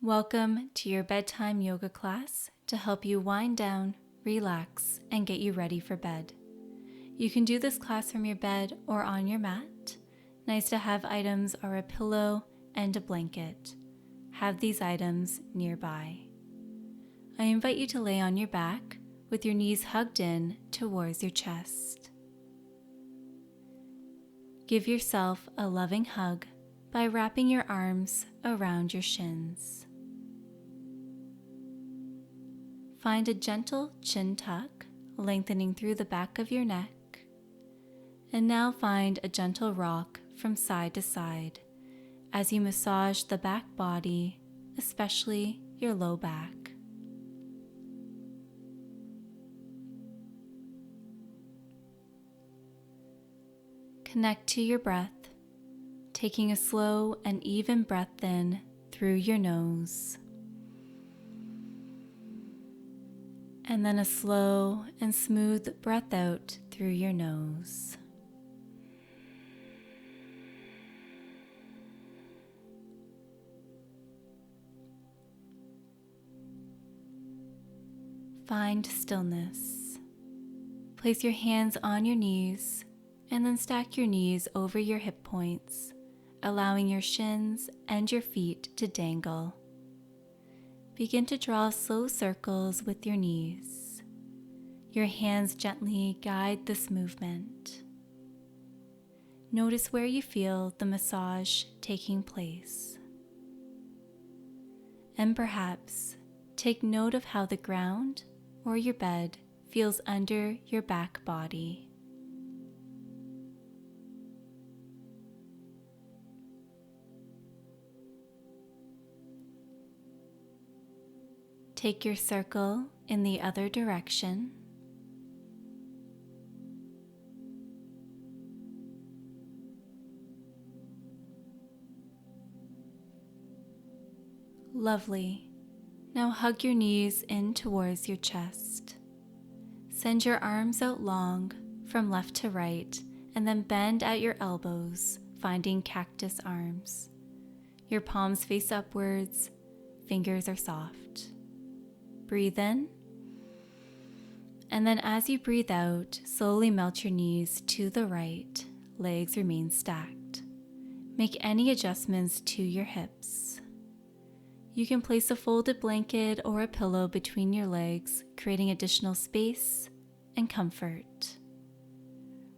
Welcome to your bedtime yoga class to help you wind down, relax, and get you ready for bed. You can do this class from your bed or on your mat. Nice to have items are a pillow and a blanket. Have these items nearby. I invite you to lay on your back with your knees hugged in towards your chest. Give yourself a loving hug by wrapping your arms around your shins. Find a gentle chin tuck, lengthening through the back of your neck. And now find a gentle rock from side to side as you massage the back body, especially your low back. Connect to your breath, taking a slow and even breath in through your nose. And then a slow and smooth breath out through your nose. Find stillness. Place your hands on your knees and then stack your knees over your hip points, allowing your shins and your feet to dangle. Begin to draw slow circles with your knees. Your hands gently guide this movement. Notice where you feel the massage taking place. And perhaps take note of how the ground or your bed feels under your back body. Take your circle in the other direction. Lovely. Now hug your knees in towards your chest. Send your arms out long from left to right and then bend at your elbows, finding cactus arms. Your palms face upwards, fingers are soft. Breathe in, and then as you breathe out, slowly melt your knees to the right, legs remain stacked. Make any adjustments to your hips. You can place a folded blanket or a pillow between your legs, creating additional space and comfort.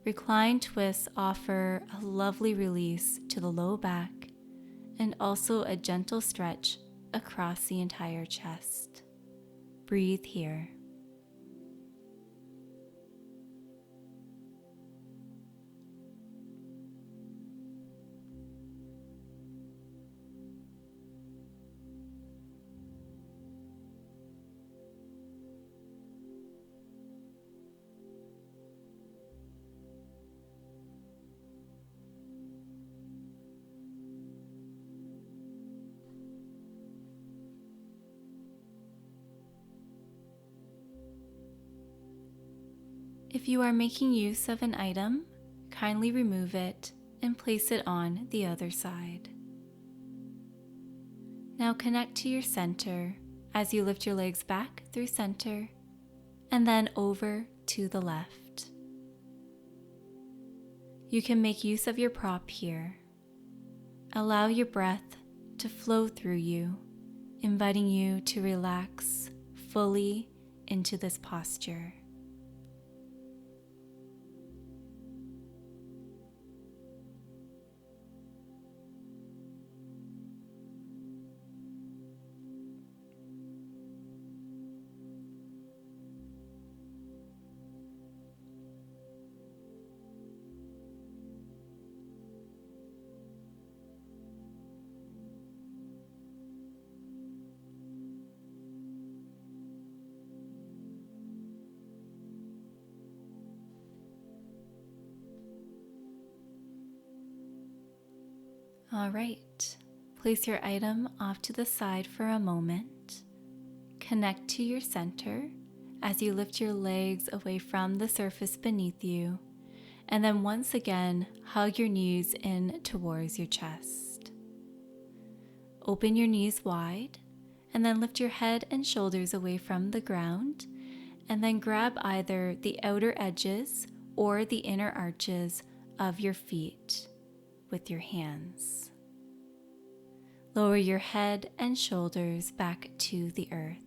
Recline twists offer a lovely release to the low back and also a gentle stretch across the entire chest. Breathe here. If you are making use of an item, kindly remove it and place it on the other side. Now connect to your center as you lift your legs back through center and then over to the left. You can make use of your prop here. Allow your breath to flow through you, inviting you to relax fully into this posture. All right, place your item off to the side for a moment. Connect to your center as you lift your legs away from the surface beneath you, and then once again, hug your knees in towards your chest. Open your knees wide and then lift your head and shoulders away from the ground, and then grab either the outer edges or the inner arches of your feet with your hands. Lower your head and shoulders back to the earth.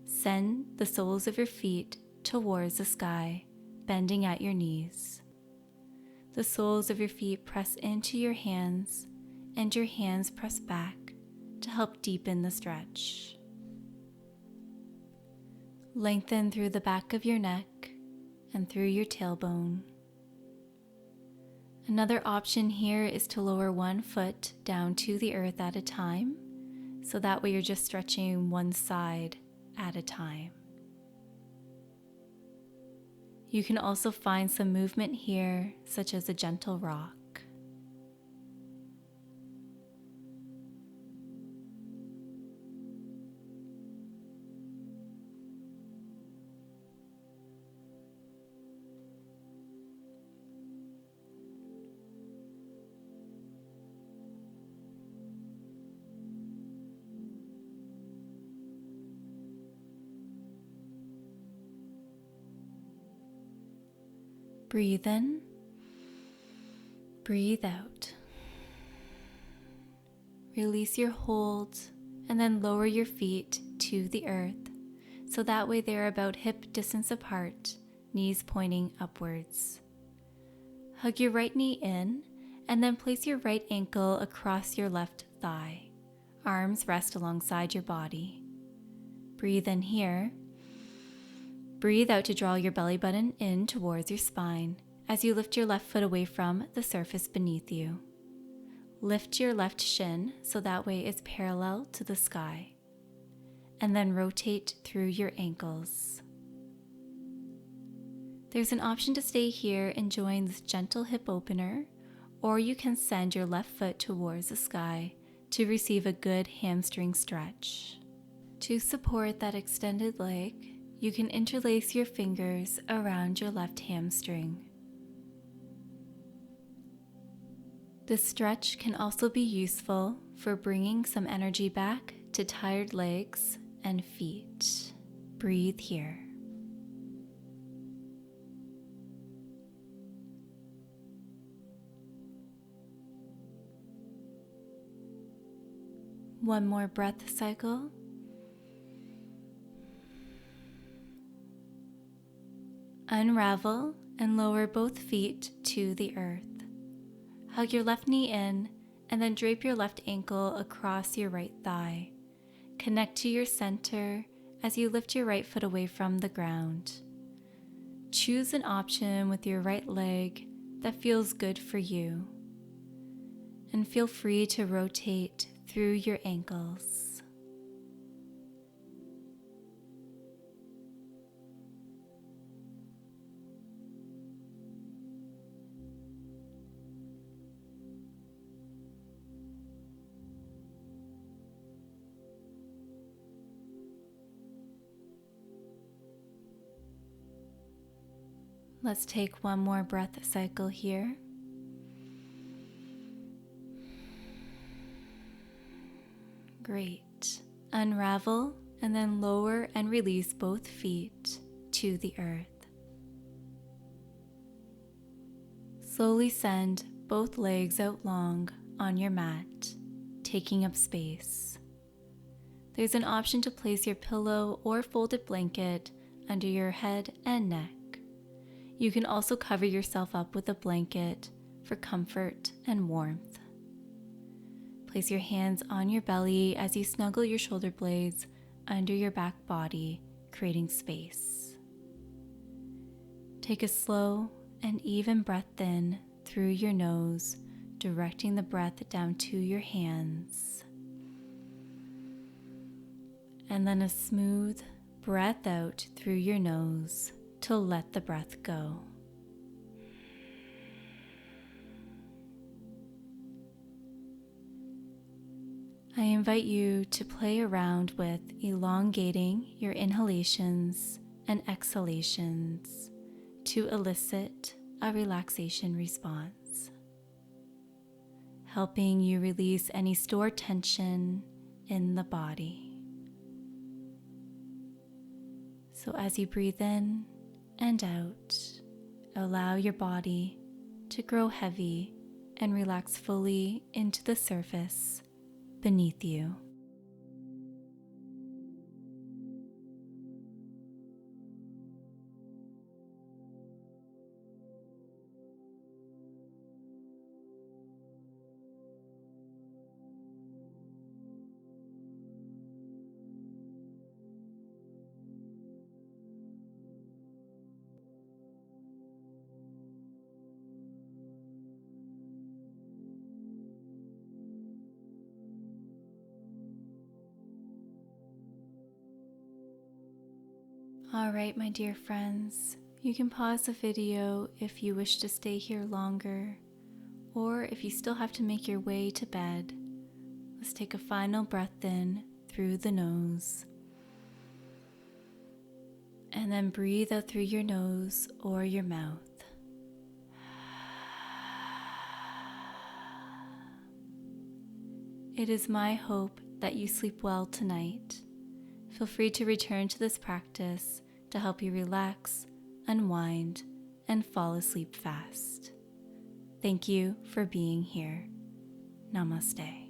Send the soles of your feet towards the sky, bending at your knees. The soles of your feet press into your hands, and your hands press back to help deepen the stretch. Lengthen through the back of your neck and through your tailbone. Another option here is to lower one foot down to the earth at a time, so that way you're just stretching one side at a time. You can also find some movement here, such as a gentle rock. Breathe in, breathe out. Release your hold and then lower your feet to the earth, so that way they're about hip distance apart, knees pointing upwards. Hug your right knee in and then place your right ankle across your left thigh. Arms rest alongside your body. Breathe in here. Breathe out to draw your belly button in towards your spine as you lift your left foot away from the surface beneath you. Lift your left shin so that way it's parallel to the sky. And then rotate through your ankles. There's an option to stay here enjoying this gentle hip opener, or you can send your left foot towards the sky to receive a good hamstring stretch. To support that extended leg, you can interlace your fingers around your left hamstring. This stretch can also be useful for bringing some energy back to tired legs and feet. Breathe here. One more breath cycle. Unravel and lower both feet to the earth. Hug your left knee in and then drape your left ankle across your right thigh. Connect to your center as you lift your right foot away from the ground. Choose an option with your right leg that feels good for you. And feel free to rotate through your ankles. Let's take one more breath cycle here. Great. Unravel and then lower and release both feet to the earth. Slowly send both legs out long on your mat, taking up space. There's an option to place your pillow or folded blanket under your head and neck. You can also cover yourself up with a blanket for comfort and warmth. Place your hands on your belly as you snuggle your shoulder blades under your back body, creating space. Take a slow and even breath in through your nose, directing the breath down to your hands. And then a smooth breath out through your nose to let the breath go. I invite you to play around with elongating your inhalations and exhalations to elicit a relaxation response, helping you release any stored tension in the body. So as you breathe in and out, allow your body to grow heavy and relax fully into the surface beneath you. All right, my dear friends, you can pause the video if you wish to stay here longer, or if you still have to make your way to bed. Let's take a final breath in through the nose, and then breathe out through your nose or your mouth. It is my hope that you sleep well tonight. Feel free to return to this practice to help you relax, unwind, and fall asleep fast. Thank you for being here. Namaste.